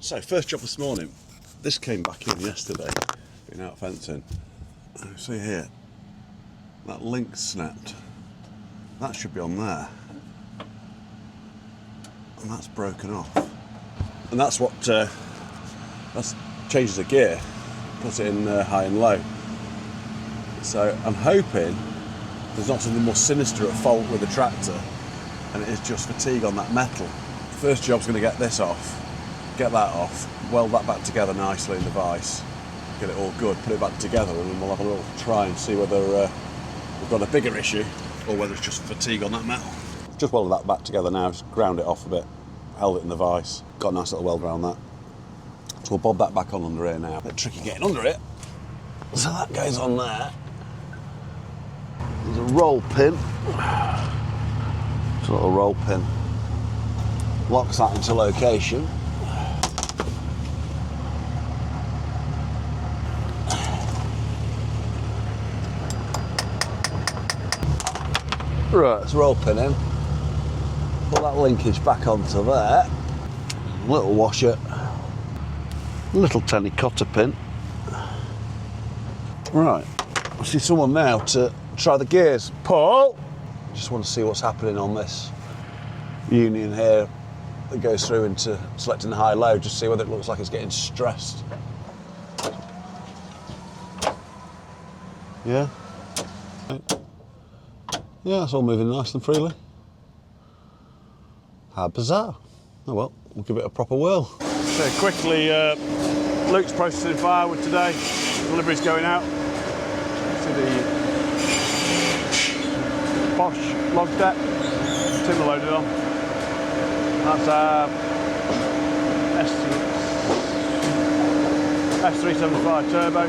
So first job this morning, this came back in yesterday, been out fencing. See here, that link snapped. That should be on there. And that's broken off. And that's what, that's changes the gear, puts it in high and low. So I'm hoping there's not something more sinister at fault with the tractor, and it is just fatigue on that metal. First job's going to get this off. Get that off, weld that back together nicely in the vise, get it all good, put it back together, and then we'll have a little try and see whether we've got a bigger issue or whether it's just fatigue on that metal. Just welded that back together now, just ground it off a bit, held it in the vise, got a nice little weld around that. So we'll bob that back on under here now. A bit tricky getting under it. So that goes on there. There's a roll pin. It's a little roll pin. Locks that into location. Right, let's roll pin in. Put that linkage back onto there. Little washer. Little tiny cotter pin. Right, I see someone now to try the gears. Paul! Just want to see what's happening on this union here that goes through into selecting the high-low, just see whether it looks like it's getting stressed. Yeah? Yeah, it's all moving nice and freely. How bizarre. Oh well, we'll give it a proper whirl. So quickly, Luke's processing firewood today. Delivery's going out to the Posch log deck. Timber loaded on. That's our S375 turbo.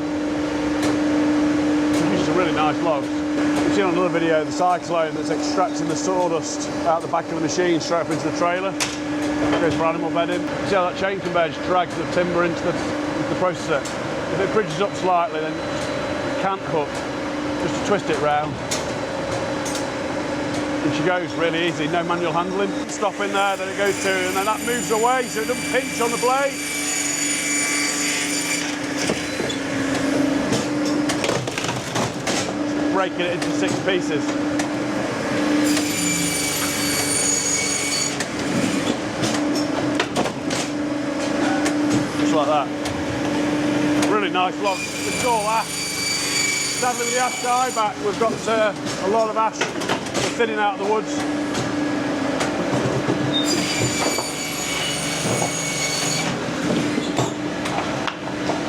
Produces a really nice log. You've seen on another video the cyclone that's extracting the sawdust out the back of the machine straight up into the trailer. It goes for animal bedding. See how that chain conveyor just drags the timber into the processor. If it bridges up slightly, then cant hook, just to twist it round. And she goes really easy, no manual handling. Stop in there, then it goes to, and then that moves away so it doesn't pinch on the blade. Breaking it into 6 pieces. Just like that. Really nice log. It's all ash. Sadly with the ash die back, we've got a lot of ash thinning out of the woods.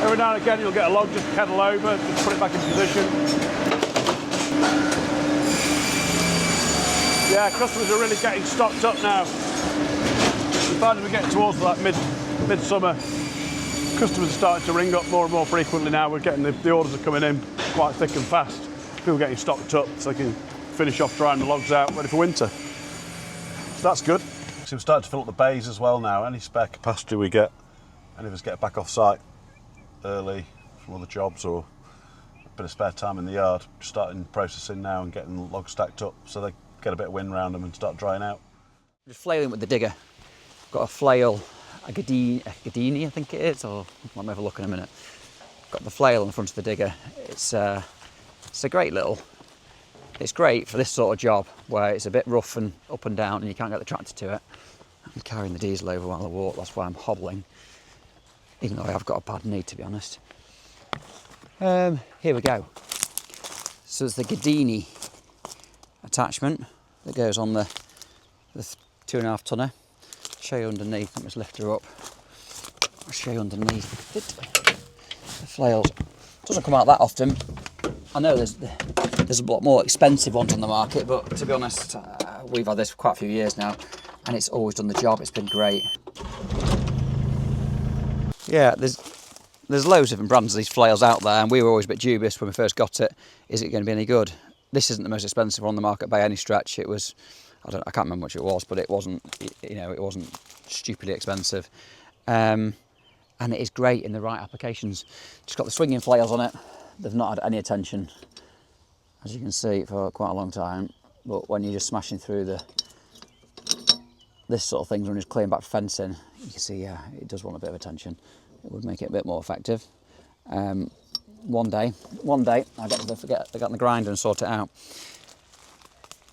Every now and again you'll get a log just kettle over, just put it back in position. Yeah, customers are really getting stocked up now. We find as we get towards like mid-summer, customers are starting to ring up more and more frequently now. We're getting the orders are coming in quite thick and fast. People are getting stocked up so they can finish off drying the logs out, ready for winter. So that's good. So we're starting to fill up the bays as well now. Any spare capacity we get, any of us get back off site early from other jobs or a bit of spare time in the yard, just starting processing now and getting the logs stacked up so they get a bit of wind around them and start drying out. Just flailing with the digger. Got a flail, a Gadini I think it is, or I'll have a look in a minute. Got the flail in front of the digger. It's a great little, it's great for this sort of job where it's a bit rough and up and down and you can't get the tractor to it. I'm carrying the diesel over while I walk, that's why I'm hobbling, even though I have got a bad knee to be honest. Here we go. So it's the Gadini attachment that goes on the 2.5 tonner. Show you underneath, let me just lift her up. I'll show you underneath it. The flails. Doesn't come out that often. I know there's a lot more expensive ones on the market, but to be honest, we've had this for quite a few years now and it's always done the job. It's been great. Yeah, there's loads of different brands of these flails out there and we were always a bit dubious when we first got it. Is it going to be any good? This isn't the most expensive one on the market by any stretch. It was, I can't remember how much it was, but it wasn't, you know, it wasn't stupidly expensive. And it is great in the right applications. Just got the swinging flails on it. They've not had any attention, as you can see, for quite a long time. But when you're just smashing through the this sort of thing, when it's clearing back fencing, you can see, yeah, it does want a bit of attention. It would make it a bit more effective. One day I'll get on the grinder and sort it out.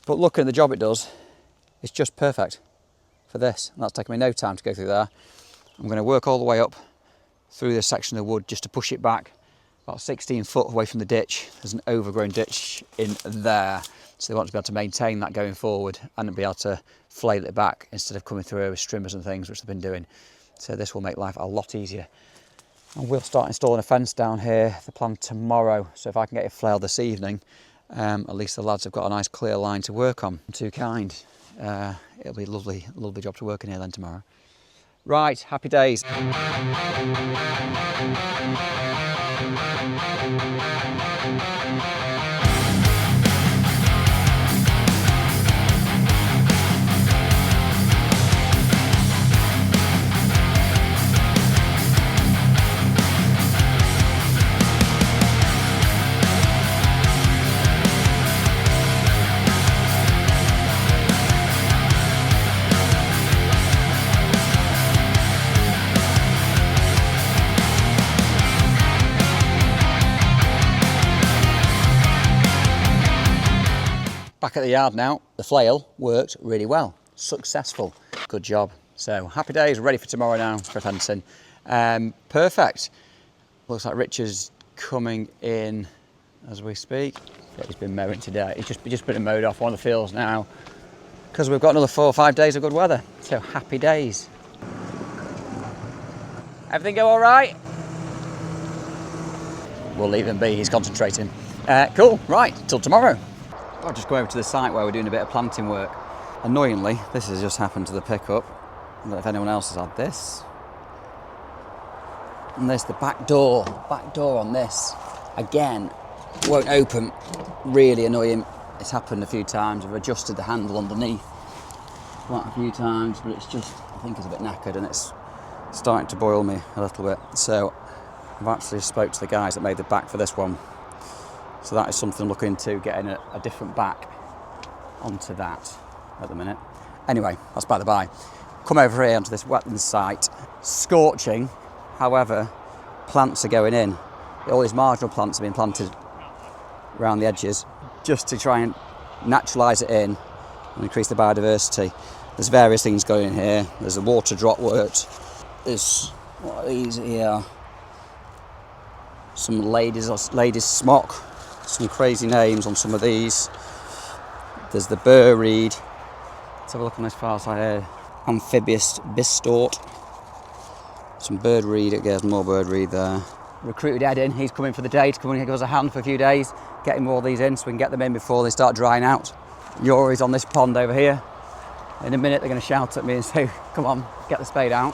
But looking at the job it does, it's just perfect for this. And that's taken me no time to go through there. I'm going to work all the way up through this section of the wood just to push it back about 16 foot away from the ditch. There's an overgrown ditch in there. So they want to be able to maintain that going forward and be able to flail it back instead of coming through with streamers and things, which they've been doing. So this will make life a lot easier. And we'll start installing a fence down here, the plan tomorrow. So if I can get it flailed this evening, at least the lads have got a nice clear line to work on. I'm too kind. It'll be a lovely job to work in here then tomorrow. Right, happy days. Back at the yard now. The flail worked really well. Successful. Good job. So happy days, ready for tomorrow now for fencing. Perfect. Looks like Richard's coming in as we speak. Yeah, he's been mowing today. He's just been mowed off one of the fields now because we've got another 4 or 5 days of good weather. So happy days. Everything go all right? We'll leave him be, he's concentrating. Cool, right, till tomorrow. I'll just go over to the site where we're doing a bit of planting work. Annoyingly, this has just happened to the pickup. I don't know if anyone else has had this. And there's the back door on this. Again, won't open, really annoying. It's happened a few times. I've adjusted the handle underneath quite a few times, but it's just, I think it's a bit knackered and it's starting to boil me a little bit. So I've actually spoke to the guys that made the back for this one. So that is something I'm looking into, getting a different back onto that at the minute. Anyway, that's by the by. Come over here onto this wetland site. Scorching, however, plants are going in. All these marginal plants have been planted around the edges just to try and naturalise it in and increase the biodiversity. There's various things going in here. There's a water drop worked. There's, what are these here? Some ladies smock. Some crazy names on some of these. There's the burr reed. Let's have a look on this far side here. Amphibious bistort. Some bird reed, there's more bird reed there. Recruited Ed in, he's coming for the day to come and give us a hand for a few days, getting more of these in so we can get them in before they start drying out. Yuri's on this pond over here. In a minute they're going to shout at me and say, come on, get the spade out.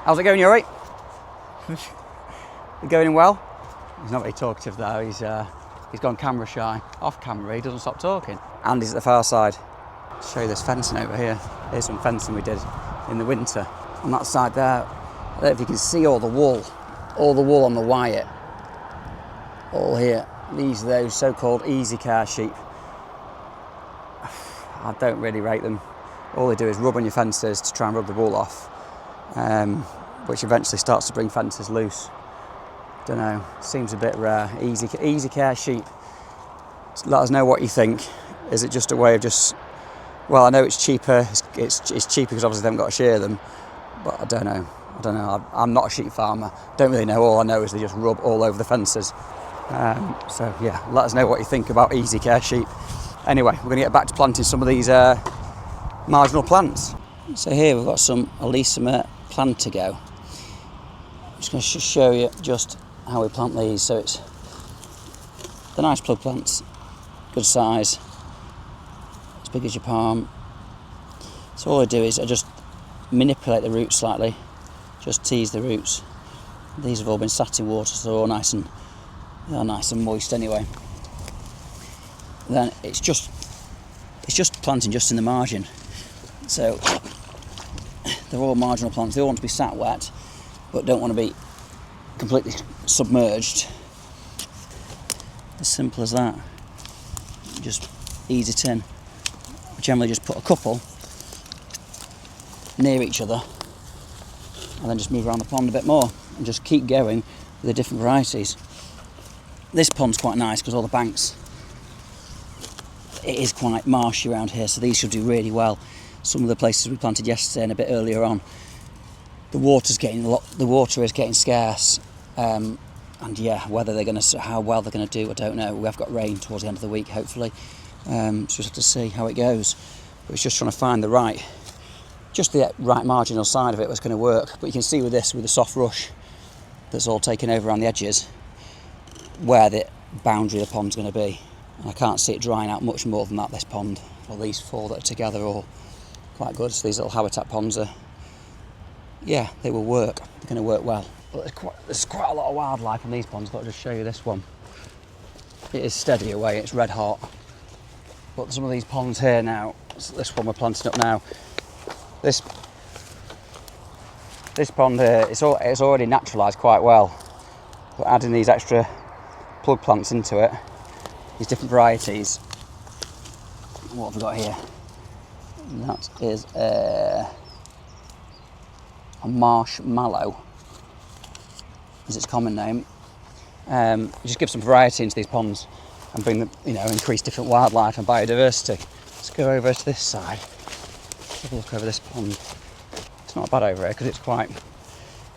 How's it going, Yuri? You going in well? He's not very talkative though, he's gone camera shy. Off camera he doesn't stop talking. Andy's at the far side. I'll show you this fencing over here. Here's some fencing we did in the winter. On that side there, I don't know if you can see all the wool on the wire. All here. These are those so-called easy care sheep. I don't really rate them. All they do is rub on your fences to try and rub the wool off, which eventually starts to bring fences loose. Don't know, seems a bit rare. Easy care sheep. Let us know what you think. Is it just a way of just, well, I know it's cheaper. It's cheaper because obviously they haven't got to shear them, but I don't know. I'm not a sheep farmer. Don't really know. All I know is they just rub all over the fences. So yeah, let us know what you think about easy care sheep. Anyway, we're going to get back to planting some of these marginal plants. So here we've got some Alisima Plantigo. I'm just going to show you just how we plant these. So it's the nice plug plants, good size, as big as your palm. So all I do is I just manipulate the roots slightly, just tease the roots. These have all been sat in water, so they're all nice and moist anyway. Then it's just planting just in the margin. So they're all marginal plants. They all want to be sat wet, but don't want to be completely submerged. As simple as that. Just ease it in. I generally just put a couple near each other, and then just move around the pond a bit more and just keep going with the different varieties. This pond's quite nice because all the banks, it is quite marshy around here, so these should do really well. Some of the places we planted yesterday and a bit earlier on, the water is getting scarce, and yeah, how well they're going to do, I don't know. We have got rain towards the end of the week, hopefully, so we'll have to see how it goes. But it's just trying to find the right marginal side of it was going to work. But you can see with this, with the soft rush that's all taken over around the edges, where the boundary of the pond's going to be. And I can't see it drying out much more than that, this pond. Well, these four that are together are all quite good. So these little habitat ponds are, yeah, they will work. They're going to work well. But there's quite a lot of wildlife in these ponds. I thought I'd just show you this one. It is steady away, it's red hot. But some of these ponds here now, so this one we're planting up now, this pond here, it's already naturalised quite well. But adding these extra plug plants into it, these different varieties. What have we got here? That is a marshmallow, is its common name. Just give some variety into these ponds and bring them, increase different wildlife and biodiversity. Let's go over to this side. Have a look over this pond. It's not bad over here because it's quite.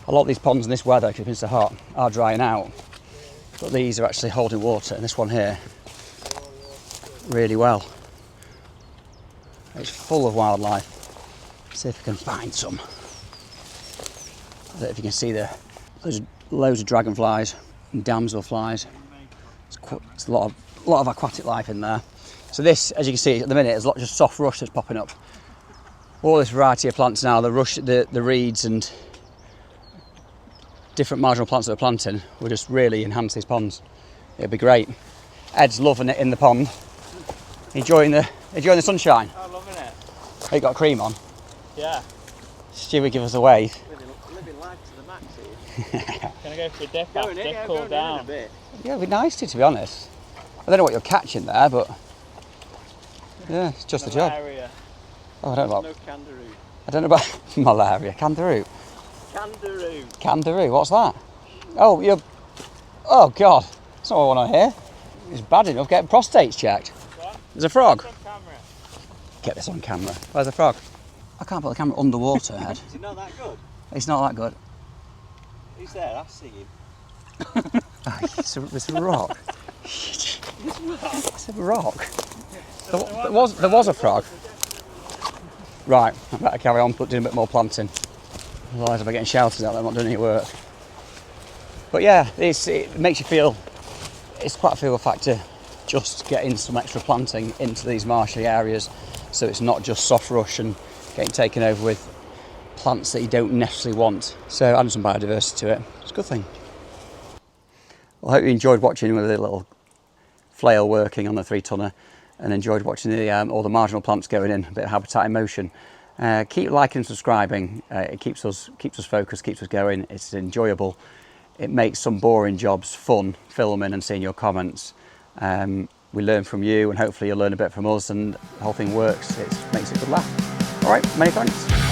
A lot of these ponds in this weather, because it's been so hot, are drying out. But these are actually holding water, and this one here, really well. It's full of wildlife. See if we can find some. I don't know if you can see there. There's loads of dragonflies and damselflies. It's a lot of aquatic life in there. So this, as you can see at the minute, there's a lot of just soft rush that's popping up. All this variety of plants now, the reeds and different marginal plants that we're planting will just really enhance these ponds. It'll be great. Ed's loving it in the pond. Enjoying the sunshine. I'm loving it. Oh, you got cream on? Yeah. Stu would give us a wave. Living life to the max here. Gonna go for a dip after, cool down. Yeah, it'd be nice to be honest. I don't know what you're catching there, but yeah, it's just the job. Malaria. Oh, I don't know about. No kangaroo. I don't know about malaria. Kangaroo. Kangaroo. Kangaroo. What's that? Oh, you're. Oh God, that's not what I want to hear. It's bad enough getting prostates checked. What? There's a frog. On camera. Get this on camera. Where's the frog? I can't put the camera underwater, Ed. Is it not that good? It's not that good. Who's there? I see him. Oh, it's a rock. It's a rock. There was a frog. Right, I better carry on doing a bit more planting. Otherwise I'll be getting shouted at that I'm not doing any work. But yeah, it makes you feel, it's quite a feel factor just getting some extra planting into these marshy areas, so it's not just soft rush and getting taken over with plants that you don't necessarily want. So adding some biodiversity to it, it's a good thing. Well, I hope you enjoyed watching with the little flail working on the 3-tonner and enjoyed watching all the marginal plants going in, a bit of habitat in motion. Keep liking and subscribing. It keeps us focused, keeps us going. It's enjoyable. It makes some boring jobs fun, filming and seeing your comments. We learn from you and hopefully you'll learn a bit from us, and the whole thing works. It makes it a good laugh. All right, many thanks.